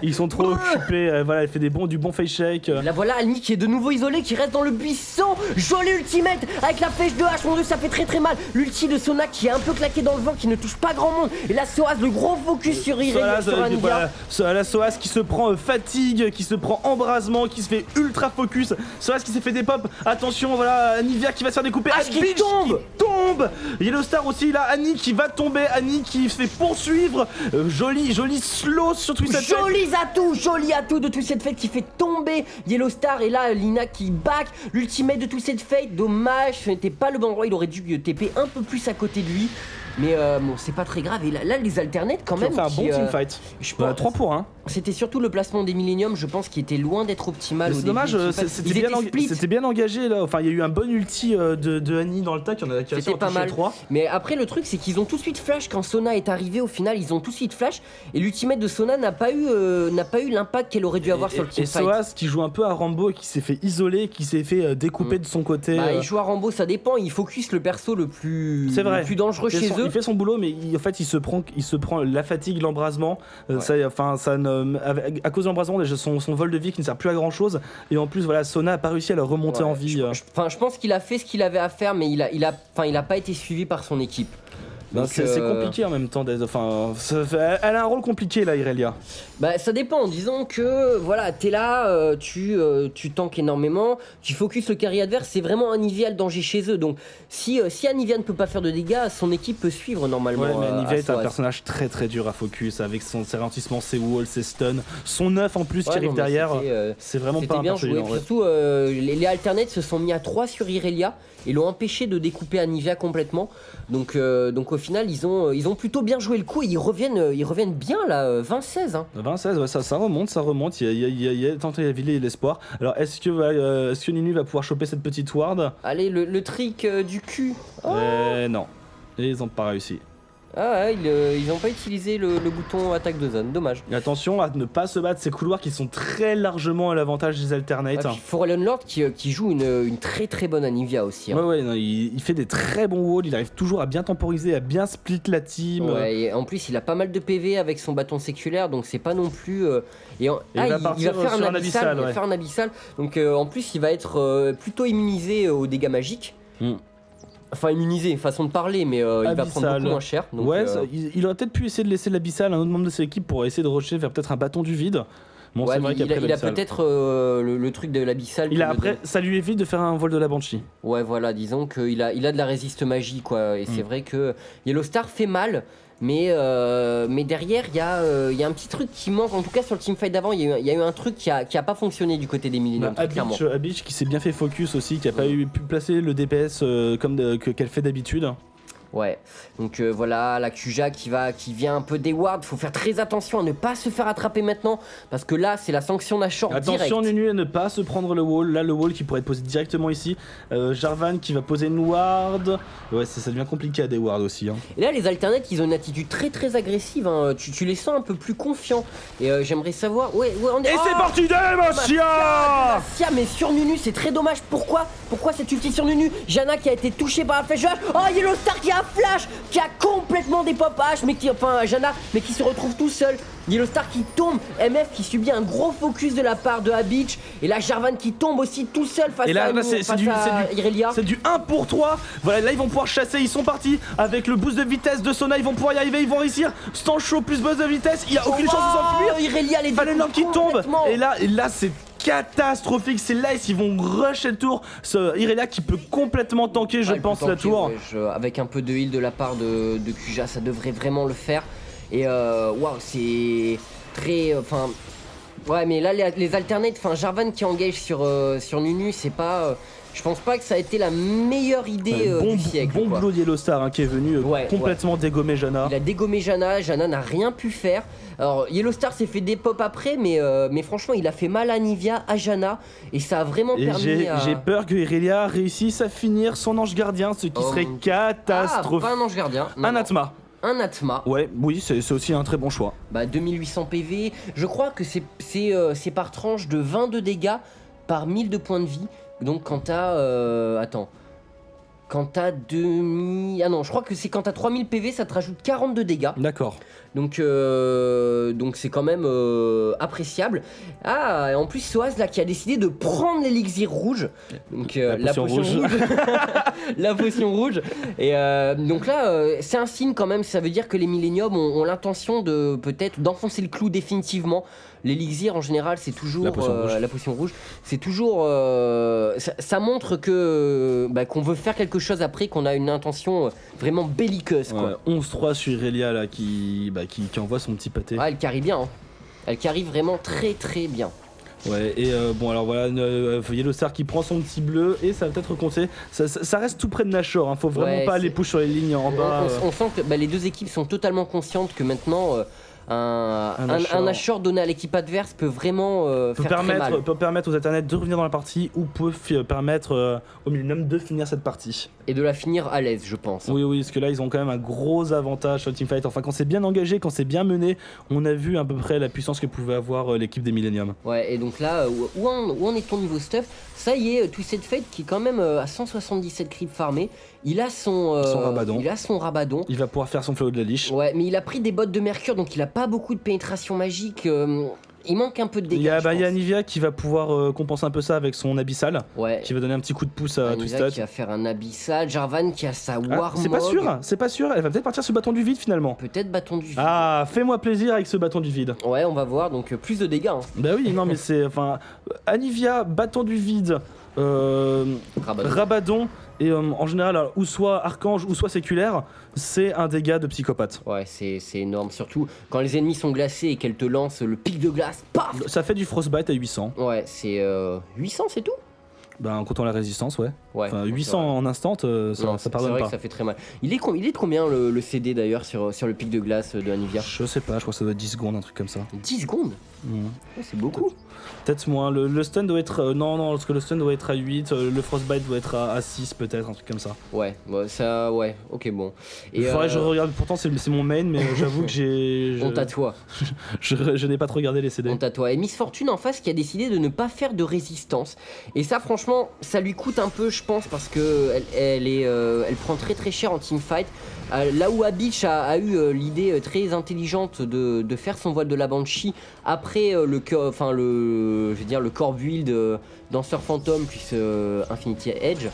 ils sont trop occupés. Voilà, elle fait du bon face shake. Là voilà Annie qui est de nouveau isolée, qui reste dans le buisson. Joli ultimate avec la flèche de H, mon dieu, ça fait très mal. L'ulti de Sona qui est un peu claqué dans le vent, qui ne touche pas grand monde. Et là Soaz, le gros focus sur Irelia, sur Anivia. La Soaz qui se prend fatigue, qui se prend embrasement, qui se fait ultra focus. Soaz qui s'est fait des pop. Attention, voilà, Anivia qui va se faire découper. H qui tombe. Yellow Star aussi là, Annie qui va tomber, Annie qui se fait poursuivre. Joli slow sur Twisted Fate. Joli atout de Twisted Fate qui fait tomber Yellow Star. Et là Lina qui back l'ultimate de Twisted Fate. Dommage, ce n'était pas le bon endroit, il aurait dû TP un peu plus à côté de lui. Mais bon, c'est pas très grave. Et là les alternates quand même. C'est un bon teamfight. 3 pour 1. C'était surtout le placement des Millennium, je pense, qui était loin d'être optimal. C'est dommage, c'était bien engagé là. Enfin, il y a eu un bon ulti de Annie dans le tac, il y en a qui c'était pas mal. 3. Mais après, le truc, c'est qu'ils ont tout de suite flash quand Sona est arrivé. Au final, ils ont tout de suite flash. Et l'ultimate de Sona n'a pas eu l'impact qu'elle aurait dû avoir sur le teamfight. Et Soaz qui joue un peu à Rambo et qui s'est fait isoler, qui s'est fait découper de son côté. Il joue à Rambo, ça dépend. Il focus le perso le plus dangereux chez eux. Il fait son boulot, mais en fait, il se prend la fatigue, l'embrasement. À cause de l'embrasement, son vol de vie qui ne sert plus à grand chose. Et en plus, voilà, Sona a pas réussi à le remonter en vie. Je pense qu'il a fait ce qu'il avait à faire, mais il a pas été suivi par son équipe. C'est compliqué en même temps. Elle a un rôle compliqué là, Irelia. Bah ça dépend. Disons que voilà, t'es là, tu tankes énormément, tu focuses le carry adverse. C'est vraiment Anivia le danger chez eux. Donc si Anivia ne peut pas faire de dégâts, son équipe peut suivre normalement. Ouais, mais Anivia est un personnage très dur à focus avec ses ralentissements, ses walls, ses stuns, son 9 en plus qui arrive derrière. C'est vraiment pas bien joué. Surtout les alternates se sont mis à 3 sur Irelia et l'ont empêché de découper Anivia complètement. Donc au final ils ont plutôt bien joué le coup et ils reviennent bien là, 20-16 hein. 20-16, ouais, ça remonte, il y a tant la ville et l'espoir. Alors est-ce que Nunu va pouvoir choper cette petite ward? Allez, le trick du cul. Non, et ils ont pas réussi. Ah ouais, ils n'ont pas utilisé le bouton attaque de zone, dommage. Et attention à ne pas se battre ces couloirs qui sont très largement à l'avantage des alternates. Forelon Lord qui joue une très bonne Anivia aussi. Hein. Ouais, non, il fait des très bons walls, il arrive toujours à bien temporiser, à bien split la team. Ouais, et en plus il a pas mal de PV avec son bâton séculaire, donc c'est pas non plus... il va faire un abyssal, donc en plus il va être plutôt immunisé aux dégâts magiques. Enfin immunisé, façon de parler, mais il va prendre beaucoup moins cher. Donc, il aurait peut-être pu essayer de laisser l'abyssal à un autre membre de ses équipes pour essayer de rusher vers peut-être un bâton du vide. Bon, ouais, c'est vrai il a peut-être le truc de l'abyssal. Ça lui évite de faire un vol de la Banshee. Ouais, voilà, disons qu'il a de la résiste magie, quoi. Et c'est vrai que Yellow Star fait mal. Mais derrière, il y a un petit truc qui manque. En tout cas, sur le teamfight d'avant, il y a eu un truc qui a pas fonctionné du côté des Millennium. Abich qui s'est bien fait focus aussi, qui a pas pu placer le DPS qu'elle fait d'habitude. Ouais, donc voilà, la Kuja qui vient un peu des wards. Faut faire très attention à ne pas se faire attraper maintenant, parce que là c'est la sanction Nashor direct. Attention Nunu à ne pas se prendre le wall. Là le wall qui pourrait être posé directement ici. Jarvan qui va poser une ward. Ouais, ça devient compliqué à des wards aussi. Hein. Et là les alternates ils ont une attitude très agressive. Hein. Tu les sens un peu plus confiants. Et j'aimerais savoir. C'est parti Demacia. Mais sur Nunu c'est très dommage. Pourquoi cette ulti sur Nunu? Janna qui a été touchée par la flèche. Oh, Yellow Star qui a a Flash qui a complètement des pop H, Janna, mais qui se retrouve tout seul. Yellowstar qui tombe, MF qui subit un gros focus de la part de Habitch, et là Jarvan qui tombe aussi tout seul face à Irelia. C'est du 1 pour 3. Voilà, là ils vont pouvoir chasser, ils sont partis avec le boost de vitesse de Sona, ils vont pouvoir y arriver, ils vont réussir. Stand chaud plus boost de vitesse, il y a aucune chance de s'enfuir. Irelia les Fallen qui tombe. Et là c'est catastrophique, c'est là ils vont rusher le tour. Irelia qui peut complètement tanker, je pense, la tour. Avec un peu de heal de la part de Kuja, ça devrait vraiment le faire. Et waouh, c'est très. Ouais, mais là, les alternates, Jarvan qui engage sur Nunu, c'est pas. Je pense pas que ça a été la meilleure idée du siècle. Bon boulot de Yellowstar qui est venu complètement dégommer Janna. Il a dégommé Janna, Janna n'a rien pu faire. Alors Yellowstar s'est fait des pop après, mais franchement il a fait mal à Nivea, à Janna, et ça a vraiment permis J'ai peur que Irelia réussisse à finir son ange gardien, ce qui serait catastrophique. Pas un ange gardien. Un Atma. Un Atma. Ouais, oui, c'est aussi un très bon choix. 2800 PV, je crois que c'est par tranche de 22 dégâts par 1000 de points de vie. Donc quand t'as... Quand t'as demi... Ah non, je crois que c'est quand t'as 3000 PV, ça te rajoute 42 dégâts. D'accord. Donc c'est quand même appréciable. Ah, et en plus Soaz là qui a décidé de prendre l'élixir rouge. Donc la potion rouge. La potion rouge. Et donc là, c'est un signe quand même, ça veut dire que les Millennium ont l'intention de peut-être d'enfoncer le clou définitivement. L'élixir en général c'est toujours la potion rouge. C'est toujours ça montre que qu'on veut faire quelque chose après, qu'on a une intention vraiment belliqueuse quoi. 11-3 sur Irelia là qui envoie son petit pâté. Ah, elle carry bien hein. Elle carry vraiment très très bien. Ouais, et bon alors voilà, Yellowstar qui prend son petit bleu et ça va peut-être compter. Ça reste tout près de Nashor, hein. Faut vraiment pas aller push sur les lignes en bas. On sent que les deux équipes sont totalement conscientes que maintenant un Nashor donné à l'équipe adverse peut vraiment peut permettre aux Eternals de revenir dans la partie ou peut permettre au Millennium de finir cette partie. Et de la finir à l'aise, je pense. Oui, parce que là ils ont quand même un gros avantage sur le teamfight. Enfin, quand c'est bien engagé, quand c'est bien mené, on a vu à peu près la puissance que pouvait avoir l'équipe des Millennium. Ouais, et donc là, où en est ton niveau stuff? Ça y est, Twisted Fate qui est quand même à 177 creeps farmés. Il a son Rabadon. Il a son Rabadon. Il va pouvoir faire son fléau de la liche. Ouais, mais il a pris des bottes de mercure, donc il a pas beaucoup de pénétration magique. Il manque un peu de dégâts. Il y a Nivea qui va pouvoir compenser un peu ça avec son abyssal. Ouais. Qui va donner un petit coup de pouce à Twisted. Qui va faire un abyssal. Jarvan qui a sa Warmog. C'est pas sûr. Elle va peut-être partir sur le bâton du vide finalement. Peut-être bâton du vide. Ah, fais-moi plaisir avec ce bâton du vide. Ouais, on va voir. Donc plus de dégâts. Hein. Bah oui, non mais c'est... Anivia, bâton du vide, Rabadon. Et en général, ou soit archange ou soit séculaire, c'est un dégât de psychopathe. Ouais, c'est énorme. Surtout quand les ennemis sont glacés et qu'elle te lance le pic de glace, paf. Ça fait du frostbite à 800. Ouais, c'est 800, c'est tout. Ben, en comptant la résistance, ouais. Enfin, 800 en instant, ça pardonne pas. C'est vrai que ça fait très mal. Il est de combien le CD d'ailleurs sur le pic de glace de Anivia? Je sais pas, je crois que ça doit être 10 secondes, un truc comme ça. 10 secondes C'est beaucoup. Peut-être moins. Le stun doit être. Non, parce que le stun doit être à 8, le frostbite doit être à 6 peut-être, un truc comme ça. Ouais, ça. Ouais, ok, bon. Et faudrait que je regarde, pourtant c'est mon main, mais j'avoue que j'ai. Honte à toi. je n'ai pas trop regardé les CD. Honte à toi. Et Miss Fortune en face qui a décidé de ne pas faire de résistance. Et ça, franchement, ça lui coûte un peu, je pense, parce que elle prend très très cher en teamfight. Là où Habitch a eu l'idée très intelligente de faire son voile de la Banshee après le core build Danseur Phantom plus Infinity Edge,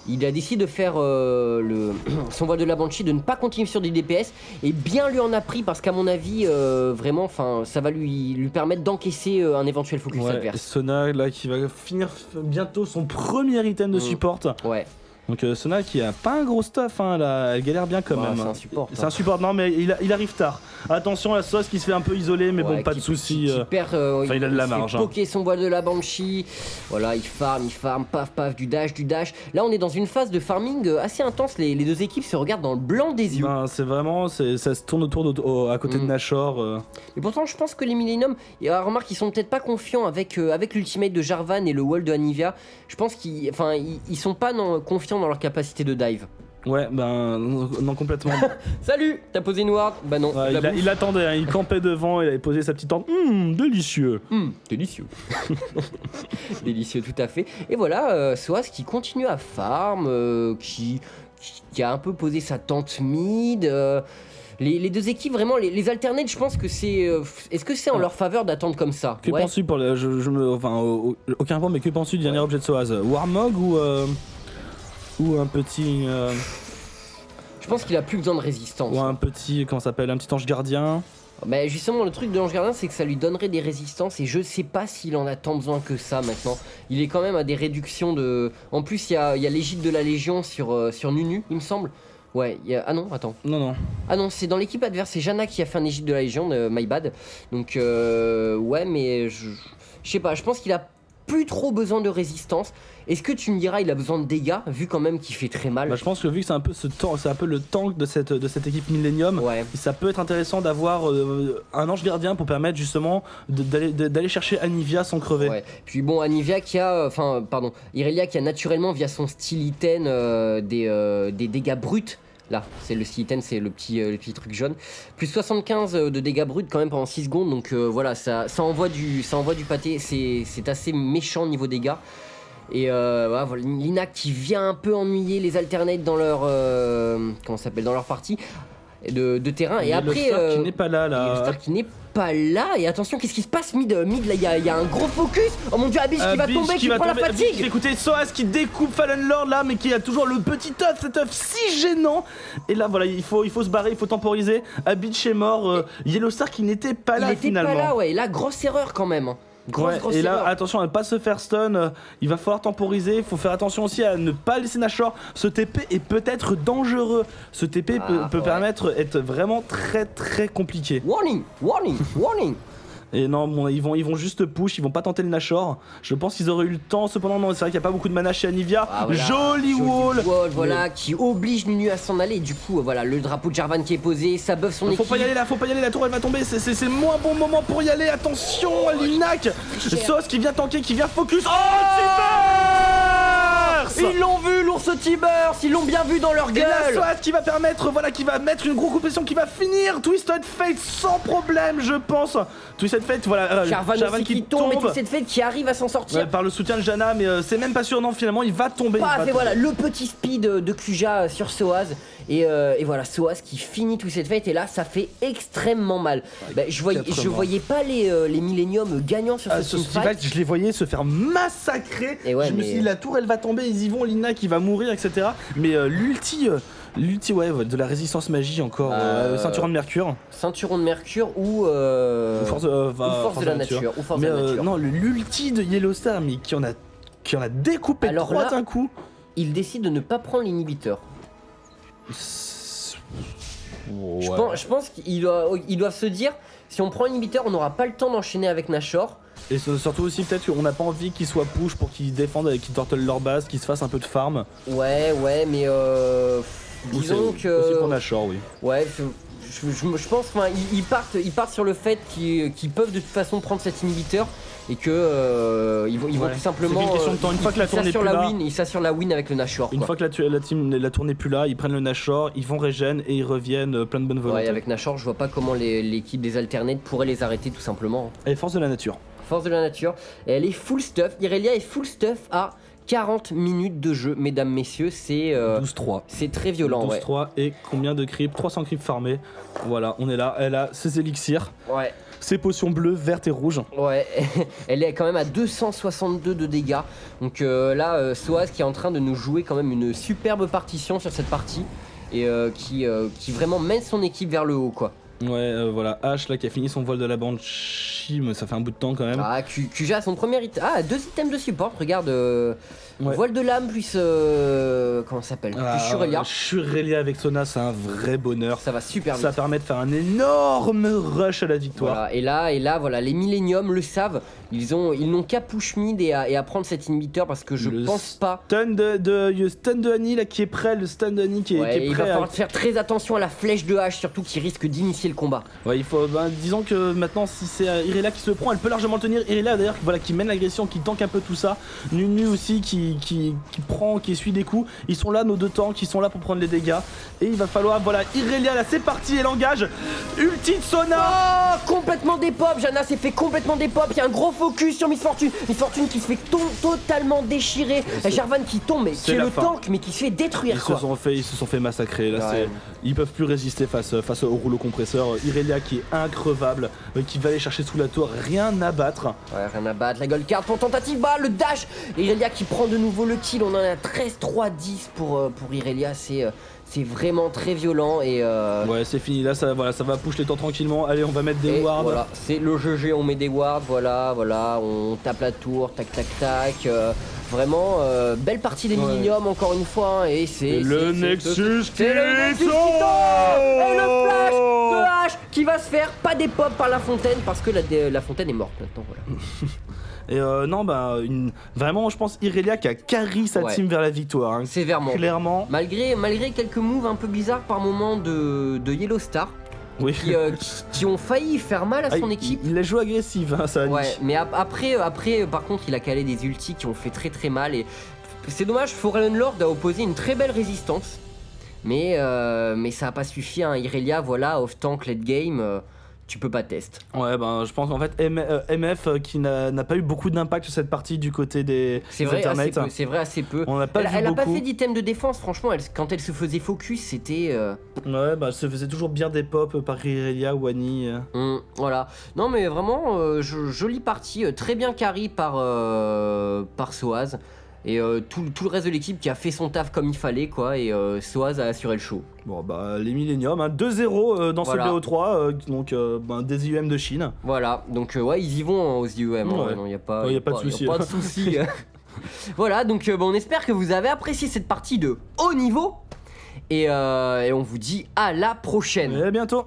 il a décidé de faire son voile de la Banshee, de ne pas continuer sur des DPS, et bien lui en a pris parce qu'à mon avis vraiment ça va lui permettre d'encaisser un éventuel focus adverse. Sona là qui va finir bientôt son premier item de support. Ouais. Donc Sona qui a pas un gros stuff, hein, là, elle galère bien quand même. C'est un support. C'est un support, non mais il arrive tard. Attention, la sauce qui se fait un peu isoler, mais bon, pas de soucis. Il perd, il a de la marge. Il fait poker son voile de la Banshee. Voilà, il farm, paf, du dash. Là, on est dans une phase de farming assez intense. Les deux équipes se regardent dans le blanc des yeux. Ben, c'est vraiment, ça se tourne autour à côté de Nashor. Et pourtant, je pense que les Millennium, remarque, ils sont peut-être pas confiants avec l'ultimate de Jarvan et le wall de Anivia. Je pense qu'ils sont pas confiants dans leur capacité de dive. Ouais, non, complètement. Salut, t'as posé une ward? Bah non. Ouais, il attendait, hein, il campait devant, il avait posé sa petite tente. Délicieux. Délicieux. Délicieux, tout à fait. Et voilà, Soaz qui continue à farm, qui qui a un peu posé sa tente mid. Les deux équipes, vraiment, les alternates, je pense que c'est. Est-ce que c'est en leur faveur d'attendre comme ça? Que penses-tu pour le. Aucun point, mais que penses-tu du dernier objet de Soaz? Warmog ou un petit. Je pense qu'il a plus besoin de résistance. Ou un petit. Comment ça s'appelle? Un petit ange gardien? Bah justement, le truc de l'ange gardien, c'est que ça lui donnerait des résistances et je sais pas s'il en a tant besoin que ça maintenant. Il est quand même à des réductions de. En plus, il y a l'égide de la Légion sur Nunu, il me semble. Ouais, ah non, attends. Non. Ah non, c'est dans l'équipe adverse, c'est Janna qui a fait un égide de la Légion, my bad. Donc, ouais, mais je sais pas, je pense qu'il a plus trop besoin de résistance. Est-ce que tu me diras il a besoin de dégâts, vu quand même qu'il fait très mal? Bah, je pense que vu que c'est un peu c'est un peu le tank de cette équipe Millennium, ouais. Ça peut être intéressant d'avoir un ange gardien pour permettre justement d'aller chercher Anivia sans crever. Ouais. Puis bon, Anivia qui a, Irelia qui a naturellement via son style item des dégâts bruts. Là, c'est le style c'est le petit truc jaune. Plus 75 de dégâts bruts quand même pendant 6 secondes. Donc voilà, ça envoie du pâté. C'est assez méchant niveau dégâts. Et voilà, Lina qui vient un peu ennuyer les alternates dans leur dans leur partie de terrain. Et après, le Star qui n'est pas là. Le Star qui n'est pas là. Et attention, qu'est-ce qui se passe mid là, il y a un gros focus. Oh mon dieu, Abyss qui va tomber, qui prend la fatigue. Écoutez, Soaz qui découpe Fallen Lord là, mais qui a toujours le petit œuf, cet œuf si gênant. Et là voilà, il faut se barrer, il faut temporiser. Abyss est mort. Yellow Star qui n'était pas là finalement. Il n'était pas là, ouais. Et là, grosse erreur quand même. Grosse et là, erreur. attention à ne pas se faire stun, il va falloir temporiser, il faut faire attention aussi à ne pas laisser Nashor. Ce TP est peut-être dangereux, ce TP peut permettre d'être vraiment très très compliqué. Warning. Et non, bon, ils vont juste push, ils vont pas tenter le Nashor. Je pense qu'ils auraient eu le temps, cependant non, c'est vrai qu'il n'y a pas beaucoup de mana chez Anivia. Voilà. Joli wall, voilà, qui oblige Nunu à s'en aller. Et du coup, voilà, le drapeau de Jarvan qui est posé, ça buff son équipe. Faut pas y aller, la tour elle va tomber, c'est le moins bon moment pour y aller. Attention, Linac, Sauce qui vient tanker, qui vient focus. Ils l'ont vu, l'ours T-Burst, ils l'ont bien vu dans leur gueule. Et la SWAT qui va permettre, qui va mettre une grosse pression, qui va finir Twisted Fate sans problème, je pense. Twisted Fate, voilà, Jarvan qui tombe et Twisted Fate qui arrive à s'en sortir. Ouais, par le soutien de Janna, mais c'est même pas sûr, non, finalement il va tomber. Et voilà, le petit speed de Kuja sur Soaz. Et voilà, Soaz qui finit Twisted Fate. Et là, ça fait extrêmement mal. Je voyais pas les Millennium gagnants sur ce teamfight. Je les voyais se faire massacrer. Et ouais, je me suis dit, la tour elle va tomber, ils y vont, Lina qui va mourir, etc. Mais l'ulti de la résistance magie encore, ceinturon de mercure. Ceinturon de mercure ou force de la nature. Non, l'ulti de Yellow Star, mais qui en a découpé trois d'un coup. Il décide de ne pas prendre l'inhibiteur. Ouais. Je pense qu'ils doivent se dire, si on prend l'inhibiteur, on n'aura pas le temps d'enchaîner avec Nashor. Et surtout aussi peut-être qu'on n'a pas envie qu'ils soient push pour qu'ils défendent et qu'ils tortellent leur base, qu'ils se fassent un peu de farm. Ouais, mais disons que... Aussi pour Nashor, oui. Ouais, je pense ils partent sur le fait qu'ils peuvent de toute façon prendre cet inhibiteur et que ils vont tout simplement... C'est une question de temps, une fois que la tour n'est plus là... Ils s'assurent la win avec le Nashor. Une fois que la tour n'est plus là, ils prennent le Nashor, ils vont régène et ils reviennent plein de bonne volonté. Ouais, avec Nashor, je vois pas comment l'équipe des alternates pourrait les arrêter tout simplement. Et force de la nature. Force de la nature. Et elle est full stuff. Irelia est full stuff à 40 minutes de jeu, mesdames, messieurs. C'est 12-3. C'est très violent. 12-3 et combien de creeps? 300 creeps farmés. Voilà, on est là. Elle a ses élixirs. Ouais. Ses potions bleues, vertes et rouges. Ouais, elle est quand même à 262 de dégâts. Donc là, Soaz qui est en train de nous jouer quand même une superbe partition sur cette partie. Et qui vraiment mène son équipe vers le haut, quoi. Ouais, voilà, Ash là qui a fini son vol de la Banshee, mais ça fait un bout de temps quand même. Ah, Kuja a son premier item. Ah, 2 items de support, regarde. Voile de lame plus. Comment ça s'appelle? Plus Shurelia. Shurelia avec Sona, c'est un vrai bonheur. Ça va super vite. Ça permet de faire un énorme rush à la victoire. Voilà, et là, voilà, les Millennium le savent. Ils n'ont qu'à push mid et à prendre cet inhibiteur parce que je pense pas. Le stun de Annie là qui est prêt, le stun de Annie qui est prêt. Il va falloir faire très attention à la flèche de H, surtout qui risque d'initier le combat. Ouais, il faut. Disons que maintenant, si c'est Irelia qui se le prend, elle peut largement le tenir. Irelia d'ailleurs, voilà, qui mène l'agression, qui tank un peu tout ça. Nunu aussi qui prend, qui essuie des coups. Ils sont là, nos deux tanks, ils sont là pour prendre les dégâts. Et il va falloir, voilà, Irelia là, c'est parti, elle engage. Ulti de Sona. Oh, complètement dépop. Jana s'est fait complètement dépop. Il y a un gros focus sur Miss Fortune. Miss Fortune qui se fait totalement déchirer. Jarvan qui tombe, mais qui est le tank, mais qui se fait détruire. Ils se sont fait massacrer. Là, ils peuvent plus résister face au rouleau compresseur. Irelia qui est increvable, qui va aller chercher sous la tour, rien à battre. Ouais, rien à battre. La gold card pour tentative, bah le dash. Irelia qui prend de nouveau le kill. On en a 13-3-10 pour Irelia. C'est vraiment très violent et ouais, c'est fini là, ça va push les temps tranquillement. Allez, on va mettre des wards. Voilà, c'est le GG, on met des wards, voilà, on tape la tour, tac tac tac. Vraiment belle partie des Millennium encore une fois, et c'est le Nexus qui tombe. Et le flash de H qui va se faire pas des pop par la fontaine parce que la fontaine est morte maintenant, voilà. Et non, vraiment, je pense Irelia qui a carry sa team vers la victoire. Hein. Sévèrement. Clairement. Malgré quelques moves un peu bizarres par moment de Yellow Star. Oui. Qui ont failli faire mal à son équipe. Il a joué agressif, hein, ça. Ouais, mais après, par contre, il a calé des ultis qui ont fait très très mal. Et c'est dommage, Foreign Lord a opposé une très belle résistance. Mais ça a pas suffi. Hein. Irelia, voilà, off-tank, late game. Tu peux pas test. Ouais, je pense qu'en fait MF qui n'a pas eu beaucoup d'impact sur cette partie du côté des internets. C'est vrai, assez peu. On n'a pas elle a beaucoup. pas fait d'item de défense, franchement. Quand elle se faisait focus, c'était. Ouais, elle se faisait toujours bien des pop par Irelia ou Annie. Voilà. Non, mais vraiment, jolie partie. Très bien carry par Soaz. Et tout le reste de l'équipe qui a fait son taf comme il fallait, quoi. Et Soaz a assuré le show. Bon, les Millennium, hein, 2-0 dans ce BO3, donc des IUM de Chine. Voilà, donc ouais, ils y vont aux IUM. Ouais. Non, y a pas de souci. Pas de souci. Voilà, donc on espère que vous avez apprécié cette partie de haut niveau. Et on vous dit à la prochaine. Et à bientôt.